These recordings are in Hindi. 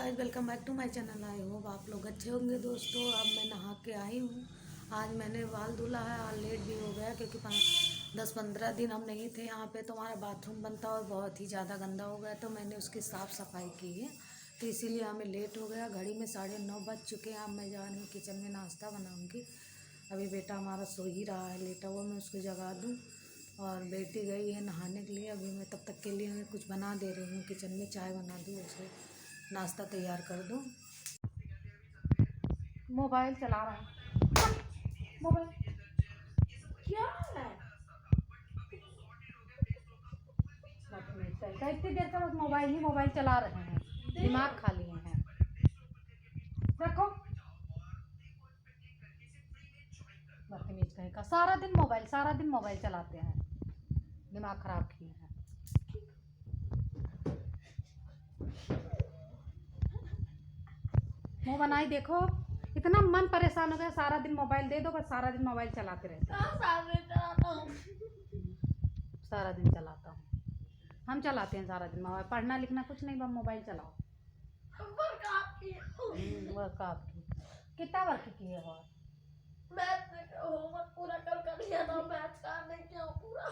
Guys, welcome back to my channel. I hope आप लोग अच्छे होंगे दोस्तों। अब मैं नहा के आई हूँ। आज मैंने बाल धुला है। आज लेट भी हो गया क्योंकि 10-15 दिन हम नहीं थे यहाँ पे, तो हमारा बाथरूम बनता और बहुत ही ज़्यादा गंदा हो गया, तो मैंने उसकी साफ़ सफाई की है, तो इसीलिए हमें लेट हो गया। घड़ी में 9:30 बज चुके हैं। अब मैं जा रही हूँ किचन में, नाश्ता बनाऊँगी। अभी बेटा हमारा सो ही रहा है लेटा हुआ, मैं उसको जगा दूँ। और बेटी गई है नहाने के लिए। अभी मैं तब तक के लिए कुछ बना दे रही हूँ किचन में, चाय बना दूँ, उसे नाश्ता तैयार कर दूँ। मोबाइल चला रहा है। मोबाइल क्या है? इतनी देर का बस मोबाइल चला रहे हैं, दिमाग खा लिए हैं। देखो बदतमीज कहीं का, सारा दिन मोबाइल चलाते हैं, दिमाग खराब किए हैं। मुँह बनाई देखो, इतना मन परेशान हो गया। सारा दिन मोबाइल दे दो, बस सारा दिन मोबाइल चलाते रहते हैं। सारा दिन चलाता हूँ, हम चलाते हैं सारा दिन मोबाइल। पढ़ना लिखना कुछ नहीं, बस मोबाइल चलाओ। वर्क आपकी कितना वर्क किए हो? होमवर्क पूरा कर लिया था, मैथ्स का नहीं किया पूरा।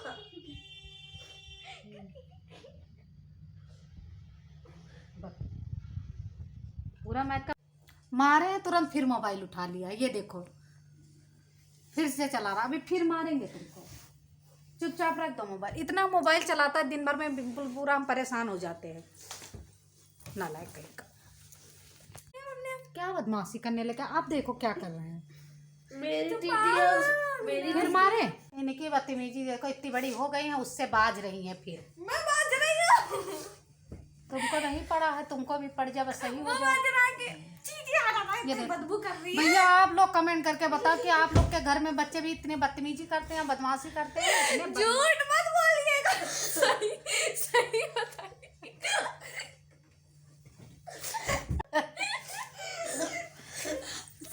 पूरा मैथ का मारे तुरंत फिर मोबाइल उठा लिया। ये देखो फिर से चला रहा, अभी फिर मारेंगे तुमको। चुपचाप रख दो मोबाइल। इतना मोबाइल चलाता है दिन भर में, बिल्कुल पूरा हम परेशान हो जाते हैं। नालायक कहीं का, क्या बदमाशी करने लगा। आप देखो क्या कर रहे हैं। मेरी फिर मारे। इनकी बदतमीजी देखो, इतनी बड़ी हो गई है, उससे बाज रही है। फिर मैं बाज रही हूँ। तुमको नहीं पड़ा है, तुमको भी पड़ जाए, बस सही हो जाए। ये बदबू कर रही है। भैया आप लोग कमेंट करके बताओ कि आप लोग के घर में बच्चे भी इतने बदतमीजी करते हैं, बदमाशी करते हैं? झूठ मत बोलिएगा, सही बताइएगा।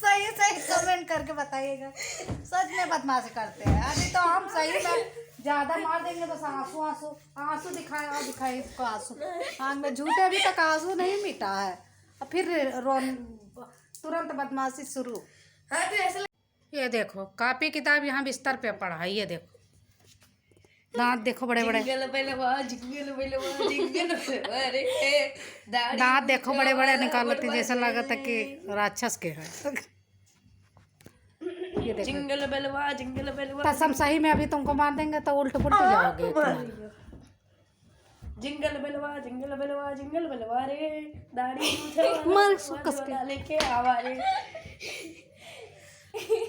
सही कमेंट करके बताइएगा। सच में बदमाशी करते हैं। अभी तो हम सही में ज्यादा मार देंगे, बस आंसू दिखाए इसको आंसू। आँख में झूठे, अभी तक आंसू नहीं मिटा है, और फिर तुरंत बदमाशी शुरू। हाँ तो ऐसा ये देखो कॉपी किताब यहाँ बिस्तर पे पड़ा है। ये देखो दांत देखो बड़े बड़े, दांत देखो बड़े बड़े निकालते, जैसा लगा था कि राक्षस के हैं। ये देखो जिंगल बेलवा कसम सही में अभी तुमको मार देंगे तो उल्ट पुल्ट जाओगे। जिंगल बेलवा रे दाढ़ी मार कस के लेके आवा रे।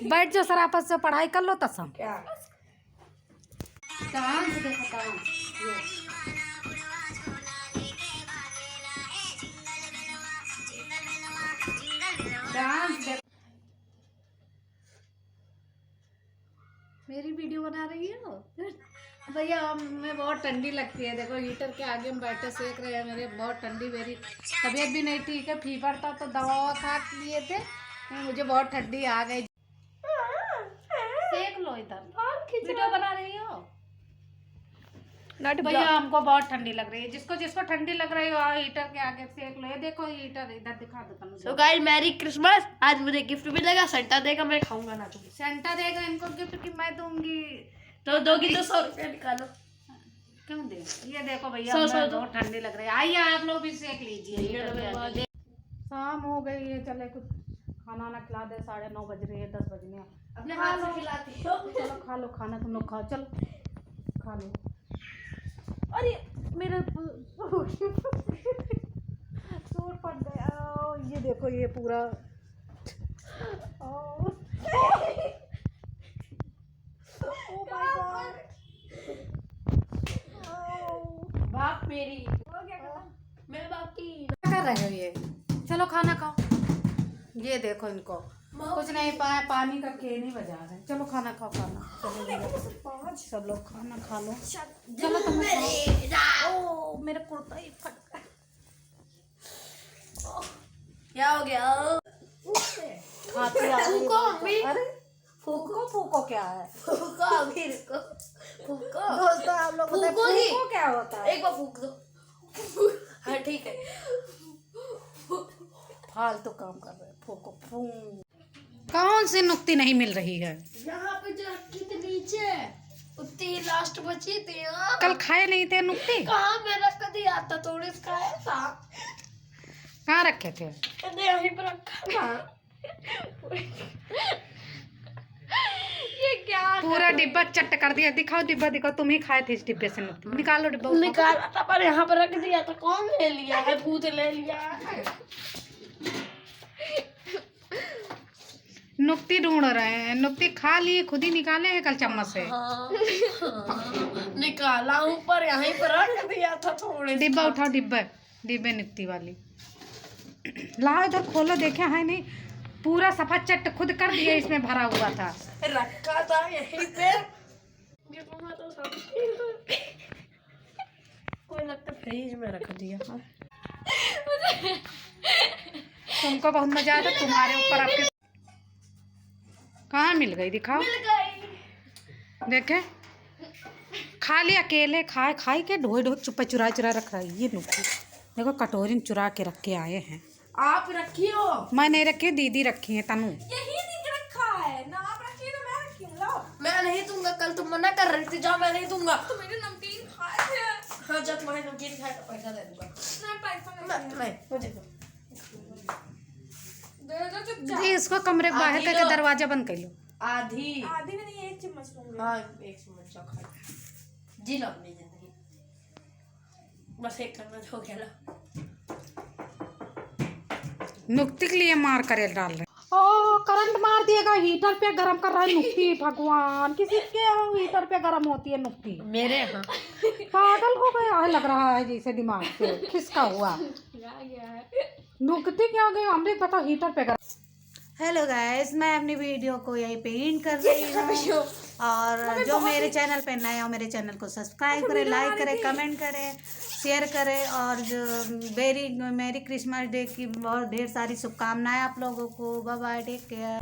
बैठ जाओ, सरापत से पढ़ाई कर लो। तसम क्या डांस देखो, डांस देखो। मेरी वीडियो बना रही हो भैया? हमें बहुत ठंडी लगती है। देखो हीटर के आगे हम बैठे सेक रहे हैं। मेरे बहुत ठंडी, मेरी तबीयत भी नहीं ठीक है, फीवर था तो दवा खा लिए थे, मुझे बहुत ठंडी आ गई। सेक लो, इधर वीडियो बना रही हो भैया? हमको बहुत ठंडी लग रही है। जिसको जिसको ठंडी लग रही हो हीटर के आगे सेक लो। ये देखो हीटर इधर दिखा दो। तो गाइस मैरी क्रिसमस। आज मुझे गिफ्ट मिलेगा, सेंटा देगा, मैं खाऊंगा ना। तुम सेंटा देगा इनको गिफ्ट कि मैं दूंगी? तो दोगी तो 100 रुपया निकालो। क्यों दे? ये देखो भैया, 100 बहुत ठंडी लग रही है। आइए आप लोग भी सेक लीजिए। शाम हो गई है, चले कुछ खाना ना खिला दे। 9:30 बज रही है, 10 बजने। अपने हाथ से खिलाती हो। चलो खा लो खाना, तुम लोग खाओ, चलो खा लो। अरे मेरा सूट फट गया। ये देखो ये पूरा बाप मेरी मैं बाप की। क्या कर रहे हो ये? चलो खाना खाओ। ये देखो इनको कुछ नहीं पाया, पानी का केन ही बजा रहे हैं। चलो खाना खाओ, खाना चलो सब लोग खाना खा लो। चलो तुम खाओ। मेरा कुर्ता ही फट गया। क्या हो गया? खाती आ रही है। अरे फूको फूको क्या है? फूको अभी रुको। फूको दोस्तों आप लोग बताएं फूको क्या होता है? एक बार फूक दो। हाँ ठीक है। फालतू काम कर रहे हैं, फूको फू। कौन सी नुक्ती नहीं मिल रही है? यहाँ पे जो रखी थी नीचे, उतनी लास्ट बची थी। हाँ। कल खाए नहीं थे नुक्ती? कहाँ मैं रख दिया था, थोड़ी सा खाया था। कहाँ रखे थे? मैंने यहीं पर रखा था। ये क्या पूरा डिब्बा चट कर दिया। दिखाओ डिब्बा, दिखाओ। तुम ही खाए थे इस डिब्बे से नुक्ती। निकालो डिब्बा, उठाओ। निकाला था पर यहाँ पर रख दिया था। कौन ले लिया है? भूत ले लिया है। नुक्ती ढूंढ रहे हैं। नुक्ती खा लिए, खुद ही निकाले हैं कल चम्मच से। हाँ, निकाला हूँ पर यहीं पर रख दिया था थोड़े। डिब्बा उठाओ, डिब्बे नुक्ती वाली लाओ। इधर खोलो, देखे है नहीं। पूरा सफा चट खुद कर दिया, इसमें भरा हुआ था। रखा था यहीं पे। तो कोई लगता फ्रिज में रख दिया। तुमको बहुत मजा आया था। तुम्हारे ऊपर आपके कहाँ मिल गई? दिखाओ। मिल गई। देखे, खा लिया अकेले। खाई के ढोई चुपा चुरा रख रहा है ये नुक्ती। देखो, कटोरी में चुरा के रख के आए हैं। आप रखी हो? मैं नहीं रखी, दीदी रखी है। तनु यही दिख रखा है ना। आप रखी तो मैं रखी हूँ। लो, मैं नहीं दूंगा। कल तुम मना कर रही थी, जाओ मैं नहीं दूंगा। तो मेरे नमकीन खाए थे। हाँ, जब तुम्हारे नमकीन खाए तो पैसा दे दूंगा। नहीं, पैसा नहीं, मुझे दो। इसको कमरे बाहर आधी करके लो। दरवाजा बंद कर लो। आधी में नहीं, 1 चम्मच लूंगी। हाँ, 1 चम्मच जाओ खा। जी लो अपनी जिंदगी। बस एक करना हो गया। लो, नुक्ती के लिए मार कर डाल रहे। ओ, करंट मार दिएगा। हीटर पे गरम कर रहा है नुक्ती। भगवान, किसी के हीटर पे गरम होती है नुक्ती? मेरे यहाँ पागल हो गया है, लग रहा है जैसे दिमाग से खिसका हुआ। नुक्ती क्या गई? अमृत बताओ, हीटर पे गरम। हेलो गाइस, मैं अपनी वीडियो को यहीं पे एंड कर रही हूँ। और जो मेरे चैनल पे नए हो, मेरे चैनल को सब्सक्राइब करें, लाइक करें, कमेंट करें, शेयर करें। और जो मेरी क्रिसमस डे की बहुत ढेर सारी शुभकामनाएं आप लोगों को। Bye bye, take care.